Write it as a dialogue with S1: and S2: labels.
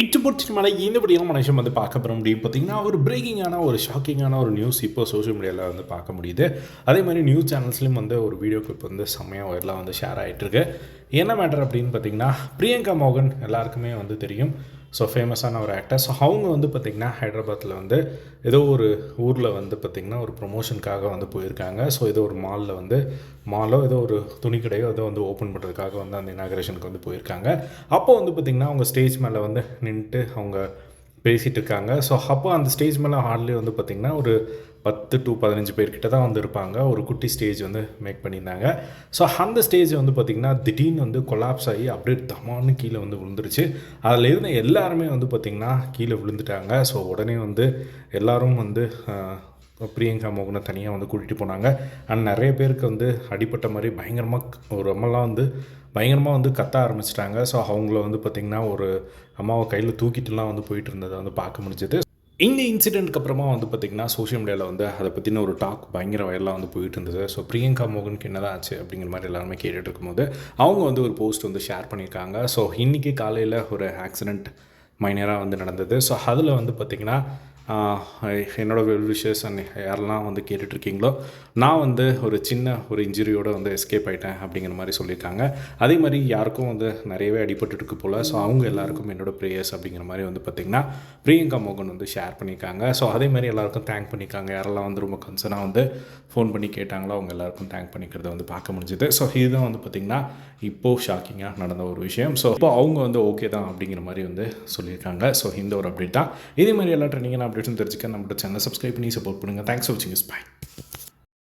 S1: இட்டு பிடிச்சிட்டு இந்த படியான மனுஷன் வந்து பார்க்க போகிற முடியும் பார்த்திங்கன்னா ஒரு பிரேக்கிங்கான ஒரு ஷாக்கிங்கான ஒரு நியூஸ் இப்போ சோஷியல் மீடியாவில் வந்து பார்க்க முடியுது. அதே மாதிரி நியூஸ் சேனல்ஸ்லேயும் வந்து ஒரு வீடியோ கிளிப் வந்து செம்மையாக வைரலாக வந்து ஷேர் ஆகிட்டுருக்கு. என்ன மேட்டர் அப்படின்னு பார்த்திங்கன்னா பிரியங்கா மோகன் எல்லாருக்குமே வந்து தெரியும். ஸோ ஃபேமஸான ஒரு ஆக்டர். ஸோ அவங்க வந்து பார்த்திங்கன்னா ஹைதராபாத்தில் வந்து ஏதோ ஒரு ஊரில் வந்து பார்த்திங்கன்னா ஒரு ப்ரொமோஷனுக்காக வந்து போயிருக்காங்க. ஸோ ஏதோ ஒரு மாலோ ஏதோ ஒரு துணி கடையோ ஏதோ வந்து ஓப்பன் பண்ணுறதுக்காக வந்து அந்த இனாகரேஷனுக்கு வந்து போயிருக்காங்க. அப்போ வந்து பார்த்திங்கன்னா அவங்க ஸ்டேஜ் மேலே வந்து நின்றுட்டு அவங்க பேசிகிட்டு இருக்காங்க. ஸோ அப்போ அந்த ஸ்டேஜ் மேலே ஹார்ட்லி வந்து பார்த்திங்கன்னா ஒரு 10 to 15 பேர்கிட்ட தான் வந்து இருப்பாங்க. ஒரு குட்டி ஸ்டேஜ் வந்து மேக் பண்ணியிருந்தாங்க. ஸோ அந்த ஸ்டேஜ் வந்து பார்த்திங்கன்னா திடீர்னு வந்து கொலாப்ஸ் ஆகி அப்படியே தமான்னு கீழே வந்து விழுந்துருச்சு. அதில் இருந்த எல்லாருமே வந்து பார்த்திங்கன்னா கீழே விழுந்துட்டாங்க. ஸோ உடனே வந்து எல்லோரும் வந்து பிரியங்கா மோகனை தனியாக வந்து கூட்டிகிட்டு போனாங்க. அண்ட் நிறைய பேருக்கு வந்து அடிப்பட்ட மாதிரி பயங்கரமாக ஒரு அம்மாலாம் வந்து பயங்கரமாக வந்து கத்த ஆரம்பிச்சிட்டாங்க. ஸோ அவங்கள வந்து பார்த்திங்கன்னா ஒரு அம்மாவை கையில் தூக்கிட்டுலாம் வந்து போயிட்டு இருந்ததை வந்து பார்க்க முடிஞ்சது. இந்த இன்சிடென்ட்க்கு அப்புறமா வந்து பார்த்திங்கன்னா சோஷியல் மீடியாவில் வந்து அதை பற்றின ஒரு டாக் பயங்கர வயலாக வந்து போயிட்டு இருந்தது. ஸோ பிரியங்கா மோகனுக்கு என்ன தான் ஆச்சு அப்படிங்கிற மாதிரி எல்லாருமே கேட்டுட்டு இருக்கும்போது அவங்க வந்து ஒரு போஸ்ட் வந்து ஷேர் பண்ணியிருக்காங்க. ஸோ இன்றைக்கி காலையில் ஒரு ஆக்சிடெண்ட் மைனராக வந்து நடந்தது. ஸோ அதில் வந்து பார்த்திங்கன்னா என்னோடய வெல் விஷஸ் அண்ட் யாரெல்லாம் வந்து கேட்டுட்ருக்கீங்களோ நான் வந்து ஒரு சின்ன ஒரு இன்ஜுரியோடு வந்து எஸ்கேப் ஆகிட்டேன் அப்படிங்கிற மாதிரி சொல்லியிருக்காங்க. அதே மாதிரி யாருக்கும் வந்து நிறையவே அடிபட்டுருக்கு போல். ஸோ அவங்க எல்லாருக்கும் என்னோடய ப்ரேயர்ஸ் அப்படிங்கிற மாதிரி வந்து பார்த்திங்கன்னா பிரியங்கா மோகன் வந்து ஷேர் பண்ணியிருக்காங்க. ஸோ அதே மாதிரி எல்லாருக்கும் தேங்க் பண்ணியிருக்காங்க. யாரெல்லாம் வந்து ரொம்ப கன்சர்னாக வந்து ஃபோன் பண்ணி கேட்டாங்களோ அவங்க எல்லாருக்கும் தேங்க் பண்ணிக்கிறத வந்து பார்க்க முடிஞ்சுது. ஸோ இதுதான் வந்து பார்த்திங்கன்னா இப்போது ஷாக்கிங்காக நடந்த ஒரு விஷயம். ஸோ இப்போ அவங்க வந்து ஓகே தான் அப்படிங்கிற மாதிரி வந்து சொல்லியிருக்காங்க. ஸோ இந்த ஒரு அப்டேட் தான். இதே மாதிரி எல்லா ட்ரெண்டிங்கான அப்டேட்ஸும் தெரிஞ்சுக்க நம்மளோட சேனலை சப்ஸ்கிரைப் பண்ணி சப்போர்ட் பண்ணுங்கள். தேங்க்ஸ் ஃபார் வாட்சிங். பை.